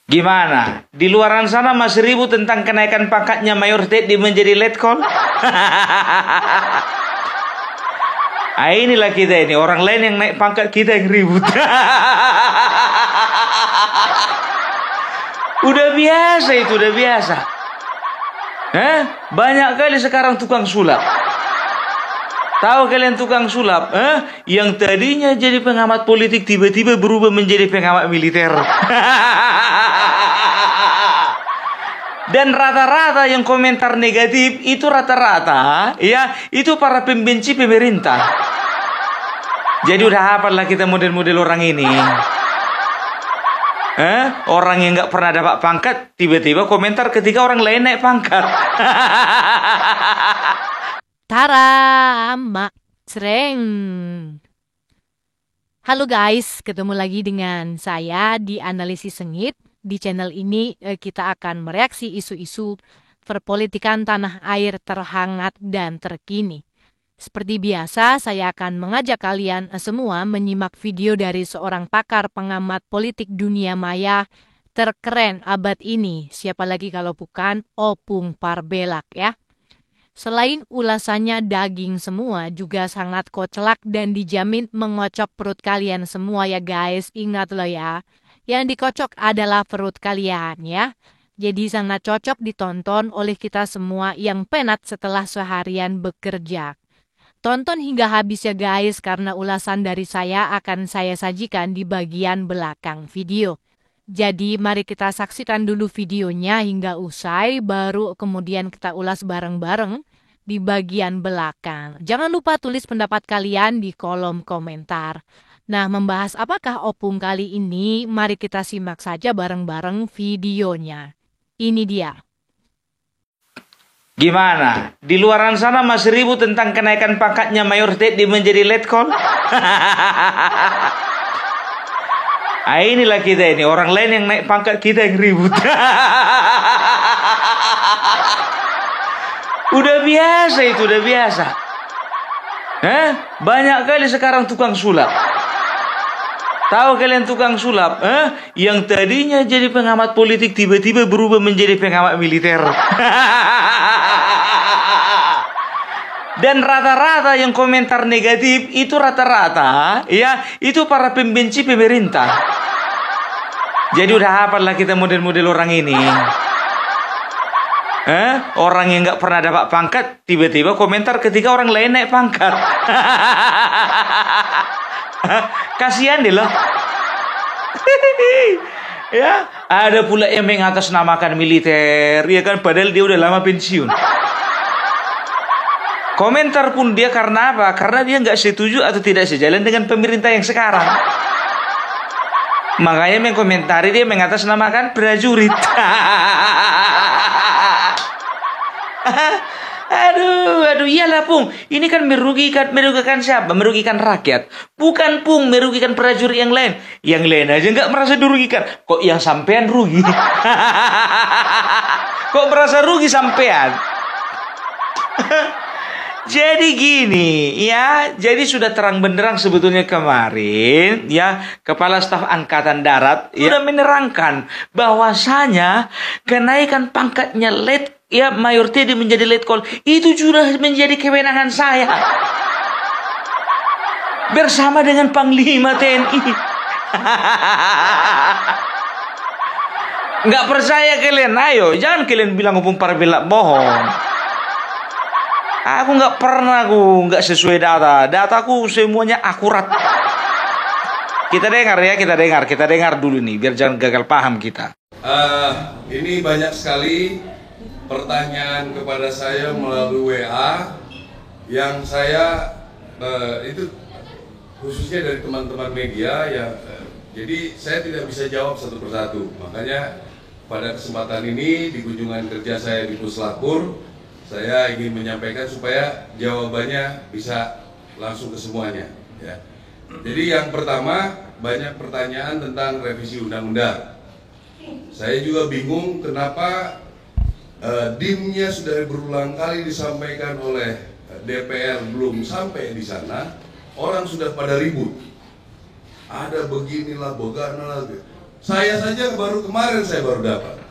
Gimana? Di luaran sana masih ribut tentang kenaikan pangkatnya Mayor Teddy menjadi letkol? Ah, inilah kita ini, orang lain yang naik pangkat, kita yang ribut. Udah biasa itu, udah biasa. Banyak kali sekarang tukang sulap. Tahu kalian tukang sulap? Yang tadinya jadi pengamat politik tiba-tiba berubah menjadi pengamat militer. Dan rata-rata yang komentar negatif itu rata-rata ya itu para pembenci pemerintah. Jadi udah hafal lah kita model-model orang ini. Orang yang nggak pernah dapat pangkat tiba-tiba komentar ketika orang lain naik pangkat. Tara, mak, sreng. Halo guys, ketemu lagi dengan saya di Analisis Sengit. Di channel ini kita akan mereaksi isu-isu perpolitikan tanah air terhangat dan terkini. Seperti biasa, saya akan mengajak kalian semua menyimak video dari seorang pakar pengamat politik dunia maya terkeren abad ini. Siapa lagi kalau bukan Opung Parbelak ya. Selain ulasannya daging semua, juga sangat koclak dan dijamin mengocok perut kalian semua ya guys. Ingat loh ya, yang dikocok adalah perut kalian ya. Jadi sangat cocok ditonton oleh kita semua yang penat setelah seharian bekerja. Tonton hingga habis ya guys, karena ulasan dari saya akan saya sajikan di bagian belakang video. Jadi mari kita saksikan dulu videonya hingga usai, baru kemudian kita ulas bareng-bareng di bagian belakang. Jangan lupa tulis pendapat kalian di kolom komentar. Nah, membahas apakah Opung kali ini? Mari kita simak saja bareng-bareng videonya. Ini dia. Gimana? Di luaran sana masih ribut tentang kenaikan pangkatnya Mayor Teddy menjadi letkol? Ah, inilah kita ini, orang lain yang naik pangkat, kita yang ribut. Udah biasa itu, udah biasa. Banyak kali sekarang tukang sulap. Tahu kalian tukang sulap? Yang tadinya jadi pengamat politik tiba-tiba berubah menjadi pengamat militer. Dan rata-rata yang komentar negatif itu rata-rata ya itu para pembenci pemerintah. Jadi udah hafal lah kita model-model orang ini. Orang yang nggak pernah dapat pangkat tiba-tiba komentar ketika orang lain naik pangkat. Kasihan deh loh. Ya, ada pula yang mengatasnamakan militer, ya kan, padahal dia udah lama pensiun. Komentar pun dia karena apa? Karena dia nggak setuju atau tidak sejalan dengan pemerintah yang sekarang. Makanya mengkomentari dia mengatasnamakan prajurit. Aduh, iyalah Pung. Ini kan merugikan siapa? Merugikan rakyat. Bukan Pung, merugikan prajurit yang lain. Yang lain aja nggak merasa dirugikan. Kok yang sampean rugi? Kok merasa rugi sampean? Jadi gini ya, jadi sudah terang benderang sebetulnya kemarin ya Kepala Staf Angkatan Darat sudah menerangkan bahwasanya kenaikan pangkatnya Mayor Teddy menjadi letkol itu sudah menjadi kewenangan saya bersama dengan Panglima TNI. Nggak percaya kalian? Ayo, jangan kalian bilang Opung Parbelak bohong. Aku nggak pernah, nggak sesuai data. Dataku semuanya akurat. Kita dengar ya, kita dengar dulu nih, biar jangan gagal paham kita. Ini banyak sekali pertanyaan kepada saya melalui WA yang saya itu khususnya dari teman-teman media ya. Jadi saya tidak bisa jawab satu persatu. Makanya pada kesempatan ini di kunjungan kerja saya di Puslapur, saya ingin menyampaikan supaya jawabannya bisa langsung ke semuanya ya. Jadi yang pertama, banyak pertanyaan tentang revisi undang-undang. Saya juga bingung kenapa DIM-nya sudah berulang kali disampaikan oleh DPR, belum sampai di sana orang sudah pada ribut. Ada beginilah, beganalah. Saya saja baru kemarin saya baru dapat.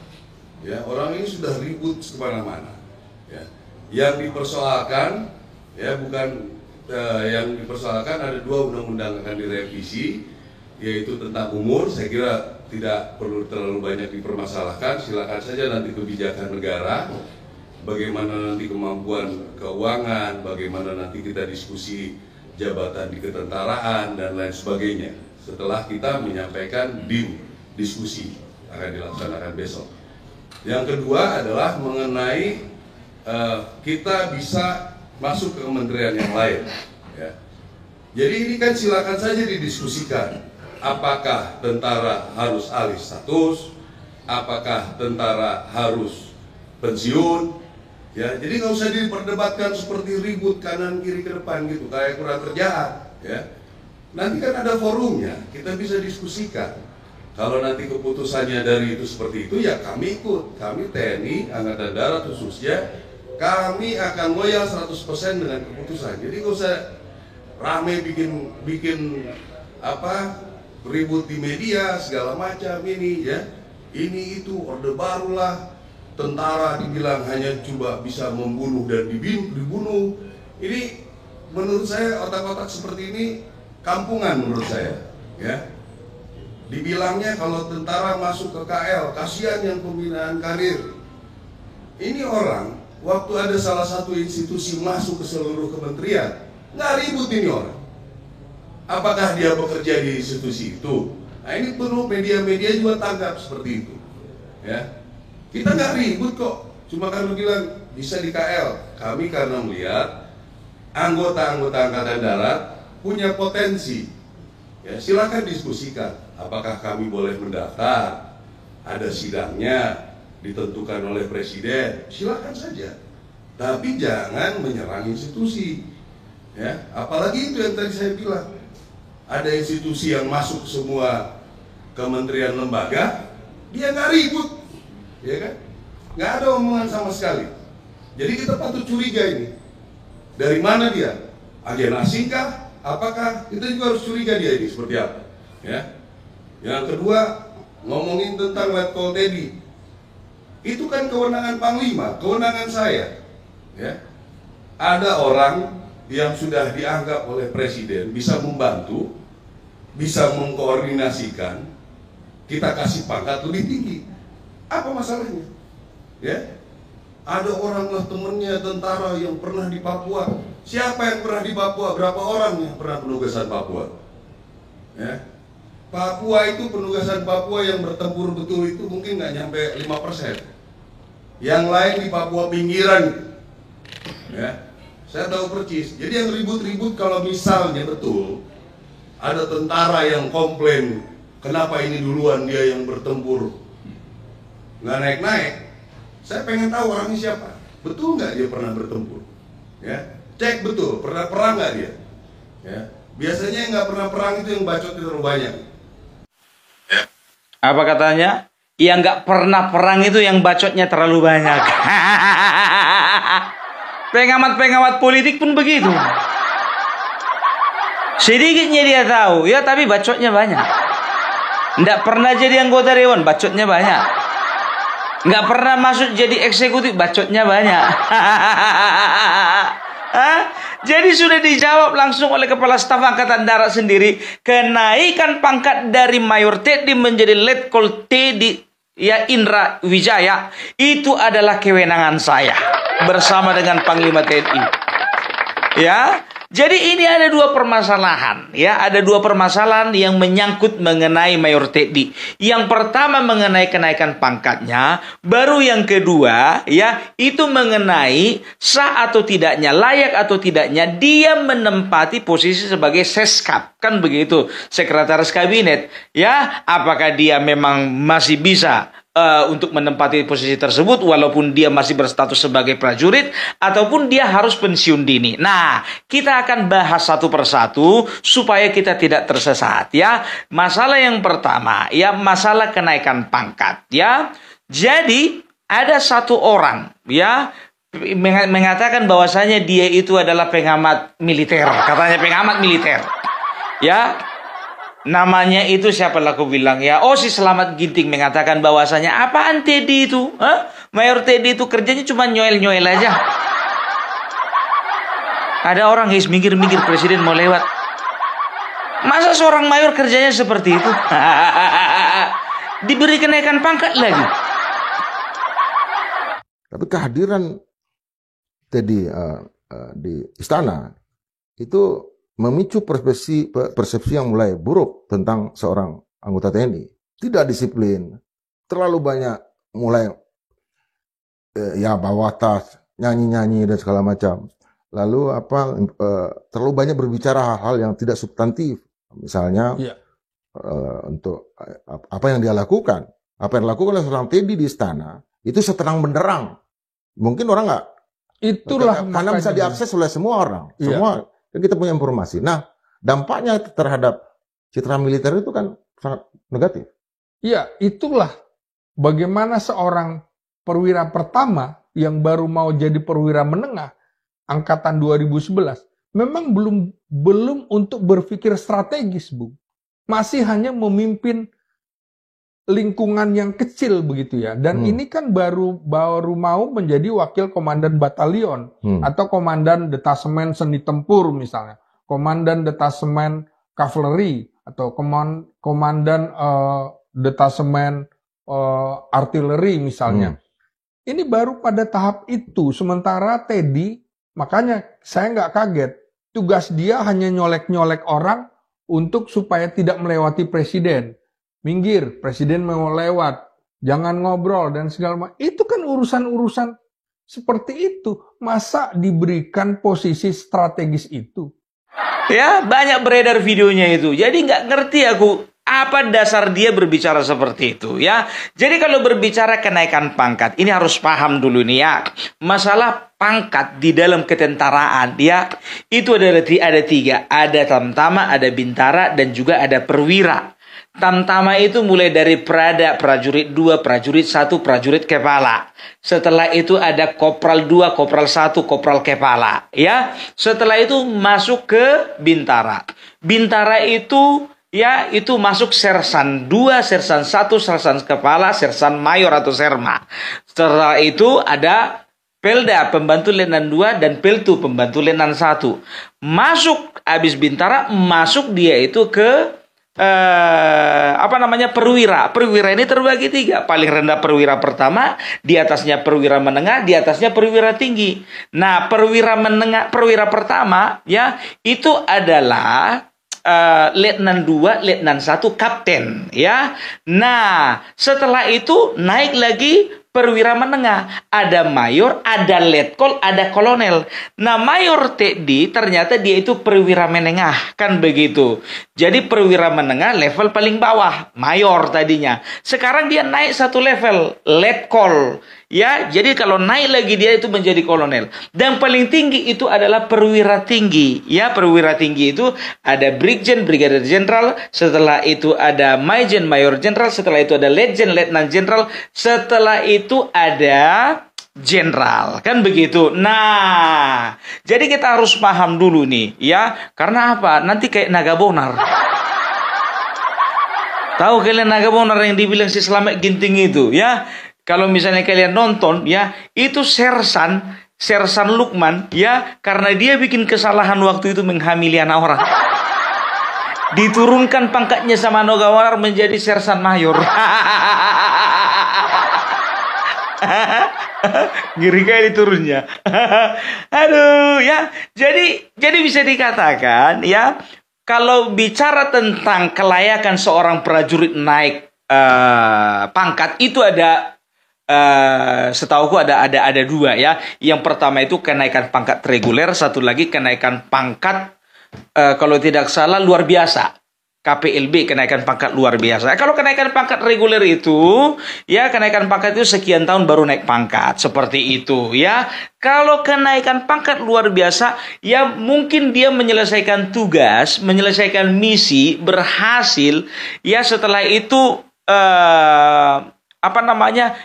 Ya, orang ini sudah ribut kemana-mana. Ya. Yang dipersoalkan, ya bukan yang dipersoalkan ada 2 undang-undang akan direvisi, yaitu tentang umur. Saya kira tidak perlu terlalu banyak dipermasalahkan. Silakan saja nanti kebijakan negara, bagaimana nanti kemampuan keuangan, bagaimana nanti kita diskusi jabatan di ketentaraan dan lain sebagainya. Setelah kita menyampaikan diskusi akan dilaksanakan besok. Yang kedua adalah mengenai kita bisa masuk ke kementerian yang lain. Ya. Jadi ini kan silakan saja didiskusikan. Apakah tentara harus alih status? Apakah tentara harus pensiun? Ya, jadi nggak usah diperdebatkan seperti ribut kanan kiri ke depan gitu, kayak kurang kerjaan. Ya. Nanti kan ada forumnya, kita bisa diskusikan. Kalau nanti keputusannya dari itu seperti itu, ya kami ikut. Kami TNI, Angkatan Darat khususnya, kami akan loyal 100% dengan keputusan. Jadi nggak usah rame bikin ribut di media segala macam ini ya. Ini itu orde barulah, tentara dibilang hanya coba bisa membunuh dan dibunuh. Ini menurut saya otak-otak seperti ini kampungan menurut saya ya. Dibilangnya kalau tentara masuk ke KL, kasihan yang pembinaan karir. Ini orang, waktu ada salah satu institusi masuk ke seluruh kementerian, nggak ribut ini orang. Apakah dia bekerja di institusi itu? Nah ini perlu media-media juga tanggap seperti itu. Ya, kita nggak ribut kok. Cuma karena bilang bisa di KL. Kami karena melihat anggota-anggota Angkatan Darat punya potensi. Ya, silakan diskusikan. Apakah kami boleh mendaftar? Ada sidangnya ditentukan oleh presiden. Silakan saja. Tapi jangan menyerang institusi. Ya, apalagi itu yang tadi saya bilang. Ada institusi yang masuk semua kementerian lembaga, dia nggak ribut, ya kan? Nggak ada omongan sama sekali. Jadi kita patut curiga ini. Dari mana dia? Agen asing kah? Apakah? Kita juga harus curiga dia ini seperti apa? Ya. Yang kedua, ngomongin tentang Letkol Teddy. Itu kan kewenangan Panglima, kewenangan saya. Ya. Ada orang yang sudah dianggap oleh presiden bisa membantu, bisa mengkoordinasikan, kita kasih pangkat lebih tinggi. Apa masalahnya? Ya. Ada orang lah temennya tentara yang pernah di Papua. Siapa yang pernah di Papua? Berapa orang yang pernah penugasan Papua? Ya. Papua itu penugasan Papua yang bertempur betul itu mungkin nggak nyampe 5%. Yang lain di Papua pinggiran. Ya. Saya tahu persis. Jadi yang ribut-ribut kalau misalnya betul ada tentara yang komplain, kenapa ini duluan dia yang bertempur nggak naik-naik. Saya pengen tahu orangnya siapa. Betul nggak dia pernah bertempur? Ya, cek betul pernah perang nggak dia. Ya, biasanya yang nggak pernah perang itu yang bacot terlalu banyak. Ya. Apa katanya? Yang nggak pernah perang itu yang bacotnya terlalu banyak. Pengamat-pengamat politik pun begitu. Sedikitnya dia tahu, ya tapi bacotnya banyak. Nggak pernah jadi anggota dewan, bacotnya banyak. Nggak pernah masuk jadi eksekutif, bacotnya banyak. Jadi sudah dijawab langsung oleh Kepala Staf Angkatan Darat sendiri. Kenaikan pangkat dari Mayor Teddy menjadi Letkol Teddy ya Indra Wijaya itu adalah kewenangan saya bersama dengan Panglima TNI. Ya, jadi ini ada 2 permasalahan. Ya, ada 2 permasalahan yang menyangkut mengenai Mayor Teddy. Yang pertama mengenai kenaikan pangkatnya, baru yang kedua, ya, itu mengenai sah atau tidaknya, layak atau tidaknya dia menempati posisi sebagai Seskap, kan begitu, Sekretaris Kabinet. Ya, apakah dia memang masih bisa untuk menempati posisi tersebut walaupun dia masih berstatus sebagai prajurit ataupun dia harus pensiun dini. Nah, kita akan bahas satu persatu supaya kita tidak tersesat ya. Masalah yang pertama ya masalah kenaikan pangkat ya. Jadi ada satu orang ya mengatakan bahwasanya dia itu adalah pengamat militer, katanya pengamat militer. Ya. Namanya itu siapa lah aku bilang ya. Oh, si Selamat Ginting mengatakan bahwasanya apaan Teddy itu? Hah? Mayor Teddy itu kerjanya cuma nyoel-nyoel aja. Ada orang guys mikir-mikir presiden mau lewat. Masa seorang mayor kerjanya seperti itu? Diberi kenaikan pangkat lagi. Tapi kehadiran Teddy di istana itu memicu persepsi yang mulai buruk tentang seorang anggota TNI. Tidak disiplin, terlalu banyak mulai bawa tas, nyanyi-nyanyi dan segala macam. Lalu terlalu banyak berbicara hal-hal yang tidak substantif. Misalnya untuk apa yang dia lakukan. Apa yang dilakukan oleh seorang Teddy di istana itu seterang benderang. Mungkin orang nggak. Itulah karena bisa diakses oleh semua orang. Semua. Kita punya informasi. Nah, dampaknya terhadap citra militer itu kan sangat negatif. Iya, itulah bagaimana seorang perwira pertama yang baru mau jadi perwira menengah angkatan 2011 memang belum untuk berpikir strategis, Bu. Masih hanya memimpin lingkungan yang kecil begitu ya. Dan ini kan baru mau menjadi wakil komandan batalion atau komandan detasemen seni tempur misalnya, komandan detasemen kavaleri atau komandan detasemen artileri misalnya. Ini baru pada tahap itu. Sementara Teddy, makanya saya nggak kaget, tugas dia hanya nyolek-nyolek orang untuk supaya tidak melewati presiden. Minggir, presiden mau lewat, jangan ngobrol dan segala macam. Itu kan urusan-urusan seperti itu. Masa diberikan posisi strategis itu? Ya, banyak beredar videonya itu. Jadi nggak ngerti aku apa dasar dia berbicara seperti itu ya. Jadi kalau berbicara kenaikan pangkat, ini harus paham dulu nih ya. Masalah pangkat di dalam ketentaraan ya, itu ada tiga. Ada tamtama, ada bintara, dan juga ada perwira. Tamtama itu mulai dari prajurit 2, prajurit 1, prajurit kepala. Setelah itu ada kopral 2, kopral 1, kopral kepala. Ya, setelah itu masuk ke bintara. Bintara itu ya, itu masuk sersan 2, sersan 1, sersan kepala, sersan mayor atau serma. Setelah itu ada Pelda, pembantu letnan 2, dan Peltu, pembantu letnan 1. Masuk habis bintara, masuk dia itu ke perwira. Perwira ini terbagi 3. Paling rendah perwira pertama, di atasnya perwira menengah, di atasnya perwira tinggi. Nah, perwira menengah, perwira pertama ya, itu adalah letnan 2, letnan 1, kapten ya. Nah, setelah itu naik lagi perwira menengah, ada mayor, ada letkol, ada kolonel. Nah, mayor Teddy ternyata dia itu perwira menengah, kan begitu. Jadi perwira menengah level paling bawah, mayor tadinya. Sekarang dia naik 1 level, letkol. Ya, jadi kalau naik lagi dia itu menjadi kolonel. Dan paling tinggi itu adalah perwira tinggi. Ya, perwira tinggi itu ada brigjen, brigadir jenderal, setelah itu ada majen, mayor jenderal, setelah itu ada letjen, letnan jenderal, setelah itu ada jenderal, kan begitu. Nah, jadi kita harus paham dulu nih, ya. Karena apa? Nanti kayak naga bonar. Tahu kalian naga bonar yang dibilang si Selamat Ginting itu, ya? Kalau misalnya kalian nonton, ya, itu Sersan Lukman, ya, karena dia bikin kesalahan waktu itu menghamili anak orang. Diturunkan pangkatnya sama naga bonar menjadi sersan mayor. Ngeri kali turunnya. Aduh ya. Jadi bisa dikatakan ya, kalau bicara tentang kelayakan seorang prajurit naik pangkat itu ada setauku ada 2 ya. Yang pertama itu kenaikan pangkat reguler, satu lagi kenaikan pangkat kalau tidak salah luar biasa. KPLB, kenaikan pangkat luar biasa. Kalau kenaikan pangkat reguler itu, ya kenaikan pangkat itu sekian tahun baru naik pangkat. Seperti itu, ya. Kalau kenaikan pangkat luar biasa, ya mungkin dia menyelesaikan tugas, menyelesaikan misi, berhasil. Ya setelah itu,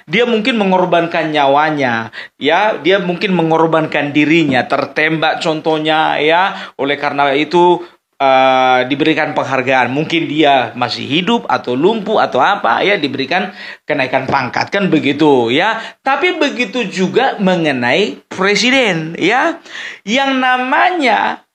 dia mungkin mengorbankan nyawanya. Ya, dia mungkin mengorbankan dirinya, tertembak contohnya, ya. Oleh karena itu, diberikan penghargaan. Mungkin dia masih hidup atau lumpuh atau apa, ya diberikan kenaikan pangkat, kan begitu ya. Tapi begitu juga mengenai presiden, ya, yang namanya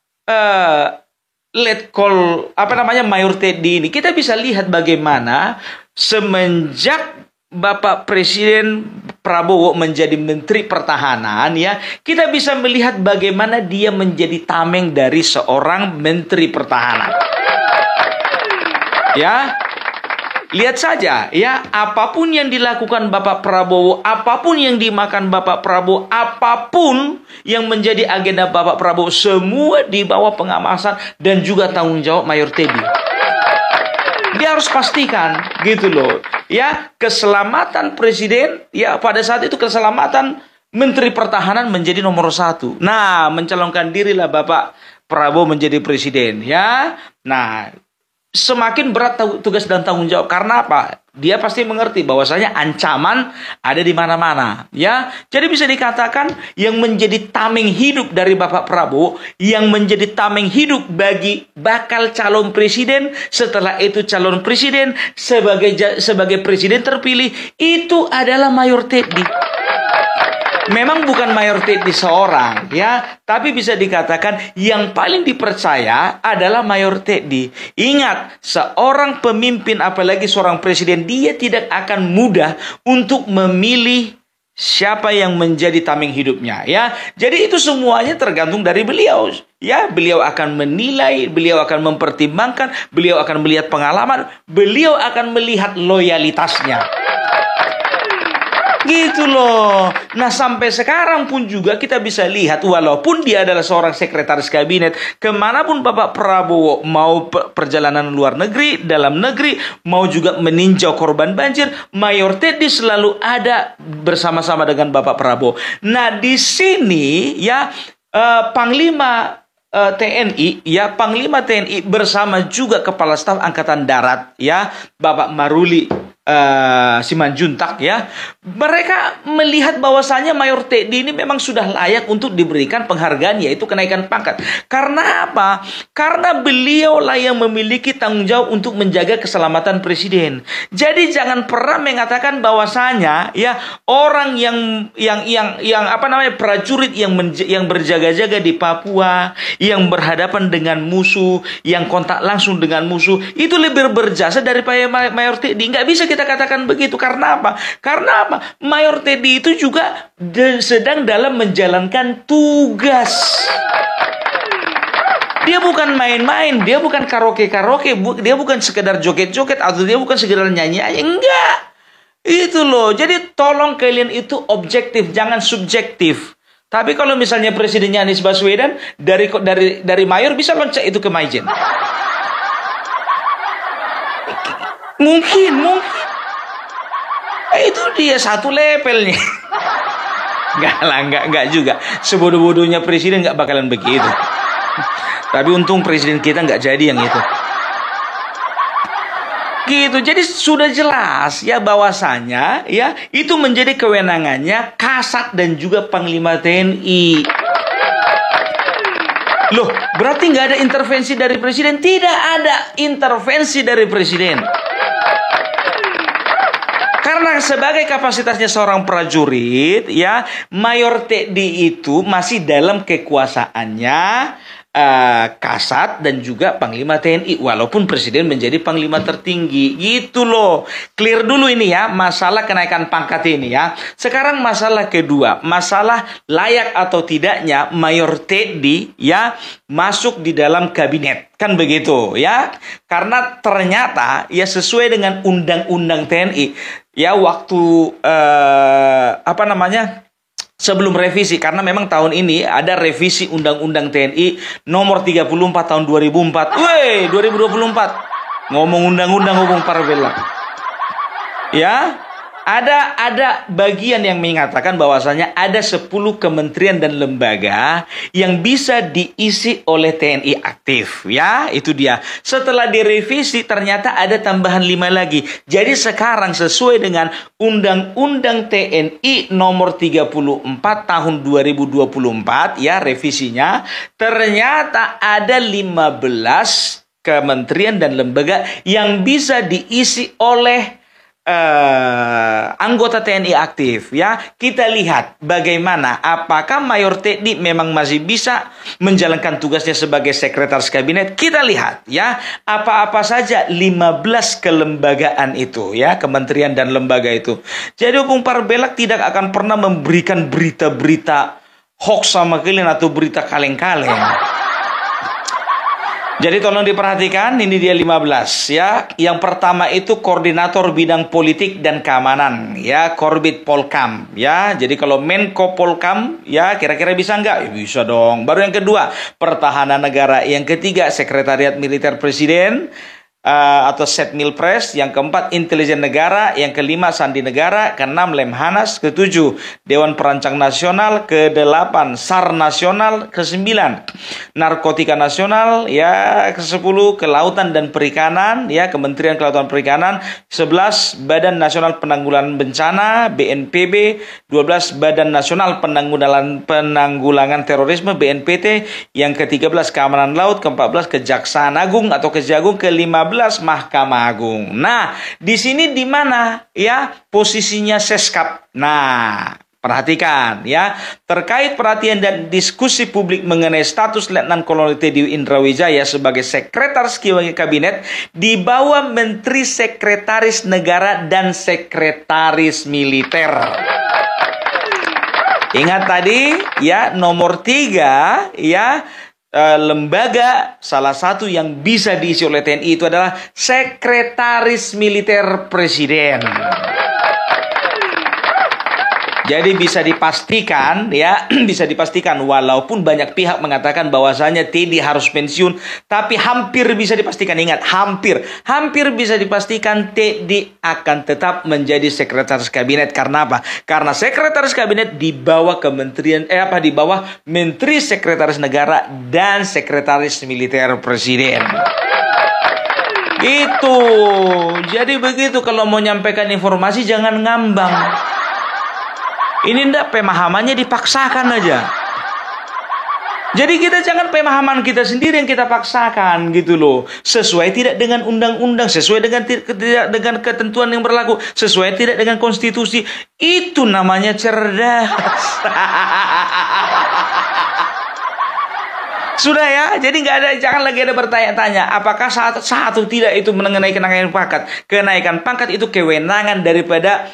Mayor Teddy ini, kita bisa lihat bagaimana semenjak Bapak Presiden Prabowo menjadi Menteri Pertahanan, ya, kita bisa melihat bagaimana dia menjadi tameng dari seorang Menteri Pertahanan. Ya, lihat saja, ya, apapun yang dilakukan Bapak Prabowo, apapun yang dimakan Bapak Prabowo, apapun yang menjadi agenda Bapak Prabowo, semua di bawah pengawasan dan juga tanggung jawab Mayor Teddy. Dia harus pastikan, gitu loh, ya, keselamatan presiden, ya, pada saat itu keselamatan Menteri Pertahanan menjadi nomor 1. Nah, mencalonkan dirilah Bapak Prabowo menjadi presiden, ya. Nah, semakin berat tugas dan tanggung jawab. Karena apa? Dia pasti mengerti bahwasanya ancaman ada di mana-mana, ya. Jadi bisa dikatakan yang menjadi tameng hidup dari Bapak Prabowo, yang menjadi tameng hidup bagi bakal calon presiden, setelah itu calon presiden sebagai presiden terpilih, itu adalah Mayor Teddy. Memang bukan Mayor Teddy seorang, ya, tapi bisa dikatakan yang paling dipercaya adalah Mayor Teddy. Ingat, seorang pemimpin, apalagi seorang presiden, dia tidak akan mudah untuk memilih siapa yang menjadi tameng hidupnya, ya. Jadi itu semuanya tergantung dari beliau, ya. Beliau akan menilai, beliau akan mempertimbangkan, beliau akan melihat pengalaman, beliau akan melihat loyalitasnya. Gitu loh. Nah, sampai sekarang pun juga kita bisa lihat, walaupun dia adalah seorang sekretaris kabinet, kemanapun Bapak Prabowo mau perjalanan luar negeri, dalam negeri, mau juga meninjau korban banjir, Mayor Teddy selalu ada bersama-sama dengan Bapak Prabowo. Nah, di sini, ya, Panglima TNI, ya, Panglima TNI bersama juga Kepala Staf Angkatan Darat, ya, Bapak Maruli Simanjuntak, ya, mereka melihat bahwasanya Mayor Teddy ini memang sudah layak untuk diberikan penghargaan, yaitu kenaikan pangkat. Karena apa? Karena beliau lah yang memiliki tanggung jawab untuk menjaga keselamatan presiden. Jadi jangan pernah mengatakan bahwasanya, ya, orang yang prajurit yang berjaga-jaga di Papua, yang berhadapan dengan musuh, yang kontak langsung dengan musuh, itu lebih berjasa daripada Mayor Teddy. Nggak bisa kita katakan begitu. Karena apa? Karena apa? Mayor Teddy itu juga sedang dalam menjalankan tugas. Dia bukan main-main, dia bukan karaoke-karaoke, dia bukan sekedar joget-joget, atau dia bukan sekedar nyanyi aja. Enggak. Itu loh. Jadi tolong kalian itu objektif, jangan subjektif. Tapi kalau misalnya presidennya Anies Baswedan, dari Mayor bisa loncat itu ke Maijen. Mungkin. Itu dia satu levelnya. Enggak juga. Sebodoh-bodohnya presiden enggak bakalan begitu. Tapi untung presiden kita enggak jadi yang itu. Gitu. Jadi sudah jelas, ya, bahwasanya, ya, itu menjadi kewenangannya Kasat dan juga Panglima TNI. Loh, berarti nggak ada intervensi dari presiden? Tidak ada intervensi dari presiden. Karena sebagai kapasitasnya seorang prajurit, ya, Mayor Teddy itu masih dalam kekuasaannya Kasat dan juga Panglima TNI, walaupun presiden menjadi Panglima tertinggi. Gitu loh. Clear dulu ini, ya, masalah kenaikan pangkat ini, ya. Sekarang masalah kedua, masalah layak atau tidaknya Mayor Teddy, ya, masuk di dalam kabinet. Kan begitu, ya. Karena ternyata, ya, sesuai dengan undang-undang TNI, ya, waktu sebelum revisi, karena memang tahun ini ada revisi Undang-Undang TNI nomor 34 tahun 2004. 2024. Ngomong undang-undang, ngomong parabela. Ya. Ada bagian yang mengatakan bahwasanya ada 10 kementerian dan lembaga yang bisa diisi oleh TNI aktif. Ya, itu dia. Setelah direvisi ternyata ada tambahan 5 lagi. Jadi sekarang sesuai dengan Undang-Undang TNI nomor 34 tahun 2024 ya revisinya, ternyata ada 15 kementerian dan lembaga yang bisa diisi oleh anggota TNI aktif ya. Kita lihat bagaimana apakah Mayor Teddy memang masih bisa menjalankan tugasnya sebagai sekretaris kabinet. Kita lihat ya apa-apa saja 15 kelembagaan itu ya, kementerian dan lembaga itu. Jadi Bung Parbelak tidak akan pernah memberikan berita-berita hoax sama kalian atau berita kaleng-kaleng. Jadi tolong diperhatikan, ini dia 15 ya. Yang pertama itu koordinator bidang politik dan keamanan ya, Korbit Polkam ya. Jadi kalau Menko Polkam ya kira-kira bisa nggak? Ya, bisa dong. Baru yang kedua, pertahanan negara. Yang ketiga, sekretariat militer presiden atau Setmilpres. Yang keempat, intelijen negara. Yang kelima, sandi negara. Keenam, Lemhanas. Ketujuh, Dewan Perancang Nasional. Kedelapan, SAR Nasional. Kesembilan, Narkotika Nasional. Ya, kesepuluh, Kelautan dan Perikanan. Ya, Kementerian Kelautan Perikanan. 11, Badan Nasional Penanggulangan Bencana. BNPB. 12, Badan Nasional Penanggulangan Terorisme. BNPT. Yang ke-13, Keamanan Laut. Ke-14, Kejaksaan Agung atau Kejagung. Ke-15, Mahkamah Agung. Nah, di sini di mana ya posisinya Seskap? Nah, perhatikan ya, terkait perhatian dan diskusi publik mengenai status Letnan Kolonel Teddy Indrawijaya sebagai sekretaris kabinet di bawah Menteri Sekretaris Negara dan Sekretaris Militer. Ingat tadi ya, nomor 3 ya, lembaga salah satu yang bisa diisi oleh TNI itu adalah Sekretaris Militer Presiden. Jadi bisa dipastikan ya, bisa dipastikan walaupun banyak pihak mengatakan bahwasanya Teddy harus pensiun, tapi hampir bisa dipastikan, ingat hampir bisa dipastikan Teddy akan tetap menjadi sekretaris kabinet. Karena apa? Karena sekretaris kabinet di bawah kementerian di bawah Menteri Sekretaris Negara dan Sekretaris Militer Presiden. Gitu. Jadi begitu kalau mau nyampaikan informasi jangan ngambang. Ini ndak pemahamannya dipaksakan aja. Jadi kita jangan pemahaman kita sendiri yang kita paksakan gitu loh. Sesuai tidak dengan undang-undang, sesuai dengan tidak dengan ketentuan yang berlaku, sesuai tidak dengan konstitusi. Itu namanya cerdas. Sudah ya, jadi jangan lagi ada bertanya-tanya apakah saat atau tidak itu mengenai kenaikan pangkat itu kewenangan daripada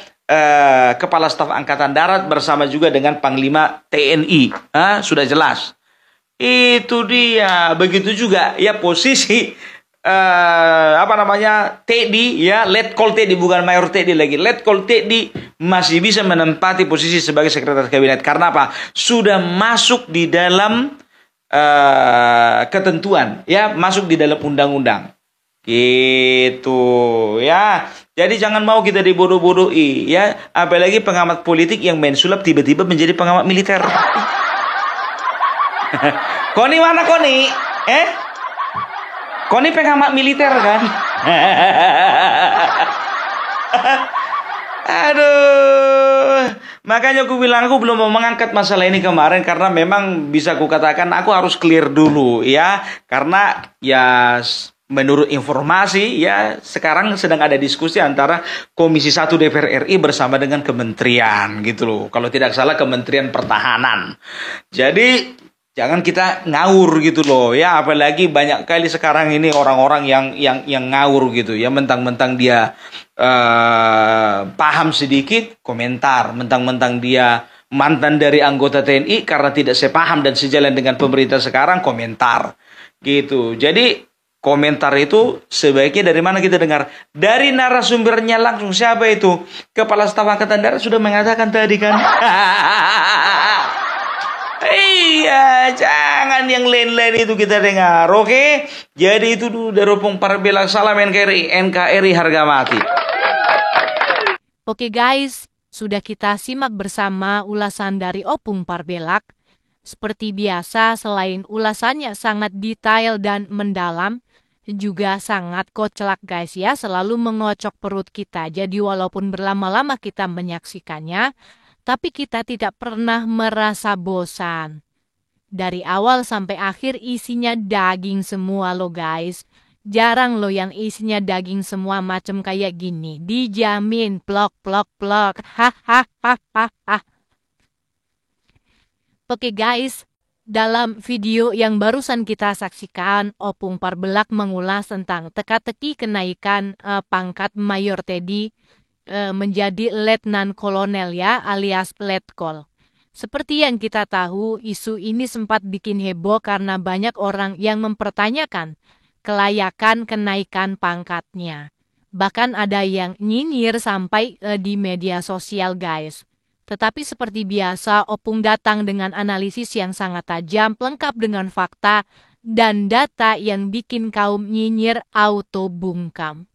Kepala Staf Angkatan Darat bersama juga dengan Panglima TNI. Sudah jelas. Itu dia. Begitu juga ya posisi Teddy ya, Letkol Teddy, bukan Mayor Teddy lagi. Letkol Teddy masih bisa menempati posisi sebagai sekretaris kabinet. Karena apa? Sudah masuk di dalam ketentuan ya, masuk di dalam undang-undang. Gitu ya. Jadi jangan mau kita dibodoh-bodohi ya, apalagi pengamat politik yang main sulap tiba-tiba menjadi pengamat militer. Koni mana Koni? Koni pengamat militer kan? Aduh. Makanya aku bilang aku belum mau mengangkat masalah ini kemarin karena memang bisa aku katakan aku harus clear dulu ya. Karena ya menurut informasi ya sekarang sedang ada diskusi antara Komisi 1 DPR RI bersama dengan kementerian gitu loh. Kalau tidak salah Kementerian Pertahanan. Jadi jangan kita ngawur gitu loh ya, apalagi banyak kali sekarang ini orang-orang yang ngawur gitu ya, mentang-mentang dia paham sedikit komentar, mentang-mentang dia mantan dari anggota TNI karena tidak sepaham dan sejalan dengan pemerintah sekarang komentar gitu. Jadi komentar itu sebaiknya dari mana kita dengar? Dari narasumbernya langsung. Siapa itu? Kepala Staf Angkatan Darat sudah mengatakan tadi kan. Iya, jangan yang lain-lain itu kita dengar, oke? Jadi itu dulu dari Bung Parbelak, salam NKRI harga mati. Oke guys, sudah kita simak bersama ulasan dari Opung Parbelak. Seperti biasa, selain ulasannya sangat detail dan mendalam, juga sangat kocak guys ya, selalu mengocok perut kita. Jadi walaupun berlama-lama kita menyaksikannya, tapi kita tidak pernah merasa bosan. Dari awal sampai akhir isinya daging semua loh guys. Jarang loh yang isinya daging semua macam kayak gini. Dijamin plok plok plok. Hahaha. Oke guys, dalam video yang barusan kita saksikan, Opung Parbelak mengulas tentang teka-teki kenaikan pangkat Mayor Teddy menjadi Letnan Kolonel ya, alias Letkol. Seperti yang kita tahu, isu ini sempat bikin heboh karena banyak orang yang mempertanyakan kelayakan kenaikan pangkatnya. Bahkan ada yang nyinyir sampai di media sosial guys. Tetapi seperti biasa, Opung datang dengan analisis yang sangat tajam, lengkap dengan fakta dan data yang bikin kaum nyinyir auto bungkam.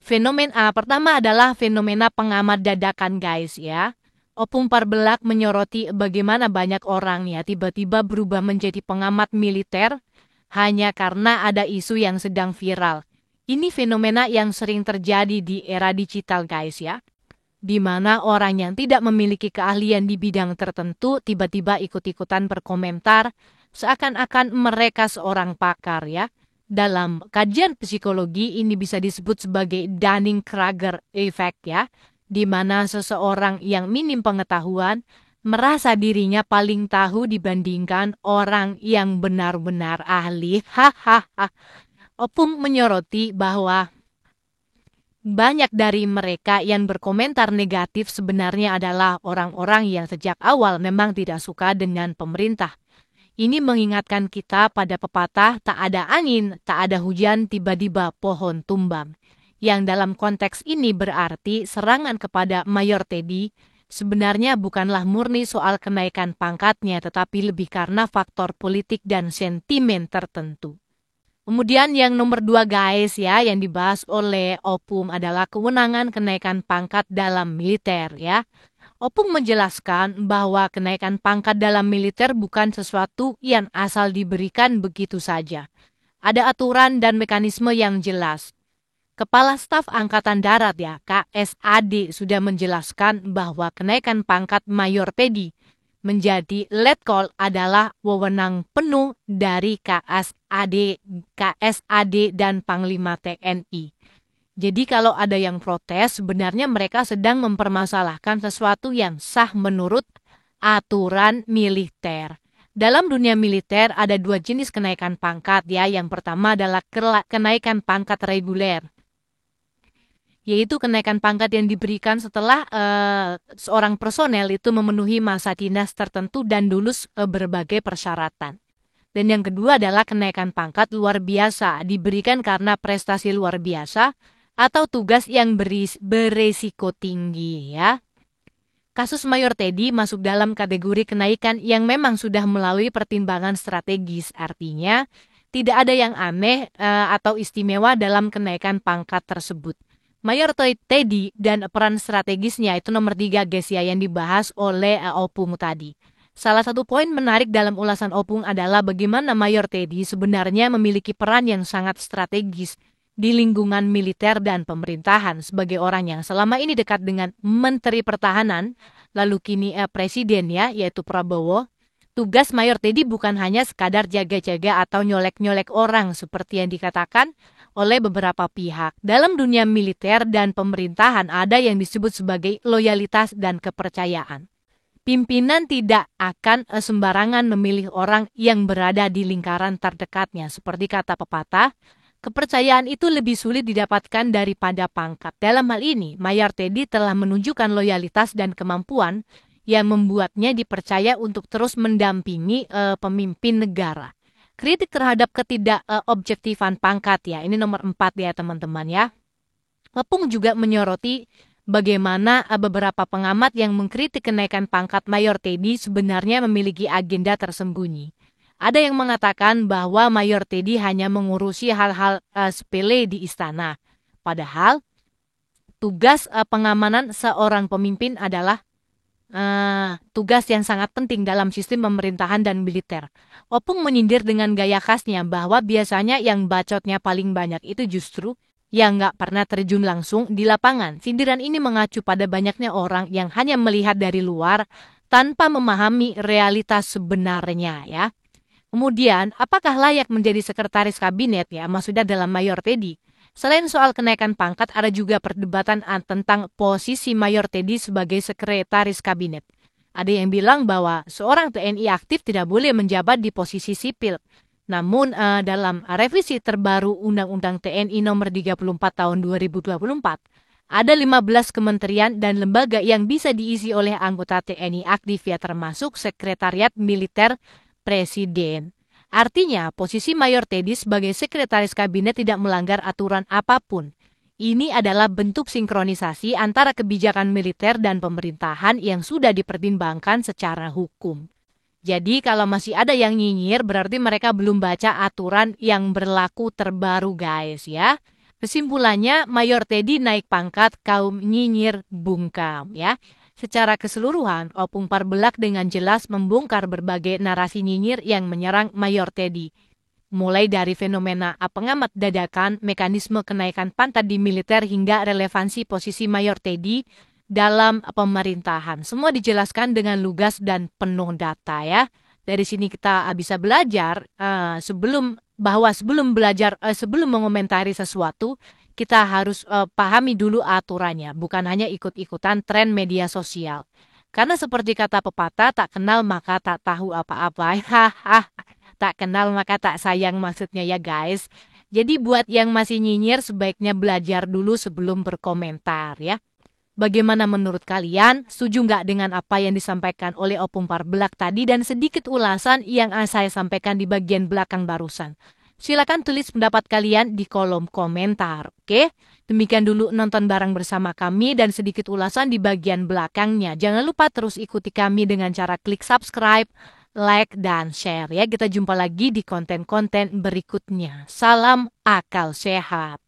Fenomena pertama adalah fenomena pengamat dadakan guys ya. Opung Parbelak menyoroti bagaimana banyak orang ya tiba-tiba berubah menjadi pengamat militer hanya karena ada isu yang sedang viral. Ini fenomena yang sering terjadi di era digital guys ya. Di mana orang yang tidak memiliki keahlian di bidang tertentu tiba-tiba ikut-ikutan berkomentar seakan-akan mereka seorang pakar ya. Dalam kajian psikologi ini bisa disebut sebagai Dunning-Kruger effect ya, di mana seseorang yang minim pengetahuan merasa dirinya paling tahu dibandingkan orang yang benar-benar ahli. Hahaha. Opung menyoroti bahwa banyak dari mereka yang berkomentar negatif sebenarnya adalah orang-orang yang sejak awal memang tidak suka dengan pemerintah. Ini mengingatkan kita pada pepatah tak ada angin, tak ada hujan, tiba-tiba pohon tumbang. Yang dalam konteks ini berarti serangan kepada Mayor Teddy sebenarnya bukanlah murni soal kenaikan pangkatnya tetapi lebih karena faktor politik dan sentimen tertentu. Kemudian yang nomor 2 guys ya yang dibahas oleh Opung adalah kewenangan kenaikan pangkat dalam militer ya. Opung menjelaskan bahwa kenaikan pangkat dalam militer bukan sesuatu yang asal diberikan begitu saja. Ada aturan dan mekanisme yang jelas. Kepala Staf Angkatan Darat ya KSAD sudah menjelaskan bahwa kenaikan pangkat Mayor Teddy menjadi Letkol adalah wewenang penuh dari KSAD dan Panglima TNI. Jadi kalau ada yang protes, sebenarnya mereka sedang mempermasalahkan sesuatu yang sah menurut aturan militer. Dalam dunia militer ada 2 jenis kenaikan pangkat ya. Yang pertama adalah kenaikan pangkat reguler, yaitu kenaikan pangkat yang diberikan setelah seorang personel itu memenuhi masa dinas tertentu dan lulus berbagai persyaratan. Dan yang kedua adalah kenaikan pangkat luar biasa, diberikan karena prestasi luar biasa atau tugas yang beresiko tinggi ya. Kasus Mayor Teddy masuk dalam kategori kenaikan yang memang sudah melalui pertimbangan strategis, artinya tidak ada yang aneh atau istimewa dalam kenaikan pangkat tersebut. Mayor Teddy dan peran strategisnya itu nomor 3 guys ya yang dibahas oleh Opung tadi. Salah satu poin menarik dalam ulasan Opung adalah bagaimana Mayor Teddy sebenarnya memiliki peran yang sangat strategis di lingkungan militer dan pemerintahan sebagai orang yang selama ini dekat dengan Menteri Pertahanan, lalu kini Presiden ya, yaitu Prabowo. Tugas Mayor Teddy bukan hanya sekadar jaga-jaga atau nyolek-nyolek orang seperti yang dikatakan oleh beberapa pihak. Dalam dunia militer dan pemerintahan ada yang disebut sebagai loyalitas dan kepercayaan. Pimpinan tidak akan sembarangan memilih orang yang berada di lingkaran terdekatnya. Seperti kata pepatah, kepercayaan itu lebih sulit didapatkan daripada pangkat. Dalam hal ini, Mayor Teddy telah menunjukkan loyalitas dan kemampuan yang membuatnya dipercaya untuk terus mendampingi pemimpin negara. Kritik terhadap ketidakobjektifan pangkat ya, ini nomor 4 ya teman-teman ya. Opung juga menyoroti bagaimana beberapa pengamat yang mengkritik kenaikan pangkat Mayor Teddy sebenarnya memiliki agenda tersembunyi. Ada yang mengatakan bahwa Mayor Teddy hanya mengurusi hal-hal sepele di istana. Padahal tugas pengamanan seorang pemimpin adalah tugas yang sangat penting dalam sistem pemerintahan dan militer. Opung menyindir dengan gaya khasnya bahwa biasanya yang bacotnya paling banyak itu justru yang nggak pernah terjun langsung di lapangan. Sindiran ini mengacu pada banyaknya orang yang hanya melihat dari luar tanpa memahami realitas sebenarnya ya. Kemudian, apakah layak menjadi sekretaris kabinet ya? Maksudnya dalam Mayor Teddy. Selain soal kenaikan pangkat, ada juga perdebatan tentang posisi Mayor Teddy sebagai sekretaris kabinet. Ada yang bilang bahwa seorang TNI aktif tidak boleh menjabat di posisi sipil. Namun dalam revisi terbaru Undang-Undang TNI nomor 34 tahun 2024, ada 15 kementerian dan lembaga yang bisa diisi oleh anggota TNI aktif ya, termasuk Sekretariat Militer Presiden. Artinya, posisi Mayor Teddy sebagai sekretaris kabinet tidak melanggar aturan apapun. Ini adalah bentuk sinkronisasi antara kebijakan militer dan pemerintahan yang sudah dipertimbangkan secara hukum. Jadi kalau masih ada yang nyinyir berarti mereka belum baca aturan yang berlaku terbaru guys ya. Kesimpulannya Mayor Teddy naik pangkat, kaum nyinyir bungkam ya. Secara keseluruhan, Opung Parbelak dengan jelas membongkar berbagai narasi nyinyir yang menyerang Mayor Teddy. Mulai dari fenomena pengamat dadakan, mekanisme kenaikan pangkat di militer hingga relevansi posisi Mayor Teddy dalam pemerintahan. Semua dijelaskan dengan lugas dan penuh data ya. Dari sini kita bisa belajar sebelum mengomentari sesuatu, kita harus pahami dulu aturannya, bukan hanya ikut-ikutan tren media sosial. Karena seperti kata pepatah, tak kenal maka tak tahu apa-apa. Tak kenal maka tak sayang maksudnya ya guys. Jadi buat yang masih nyinyir sebaiknya belajar dulu sebelum berkomentar ya. Bagaimana menurut kalian? Setuju nggak dengan apa yang disampaikan oleh Opung Parbelak tadi dan sedikit ulasan yang saya sampaikan di bagian belakang barusan? Silakan tulis pendapat kalian di kolom komentar, oke? Demikian dulu nonton bareng bersama kami dan sedikit ulasan di bagian belakangnya. Jangan lupa terus ikuti kami dengan cara klik subscribe, like, dan share ya. Kita jumpa lagi di konten-konten berikutnya. Salam akal sehat.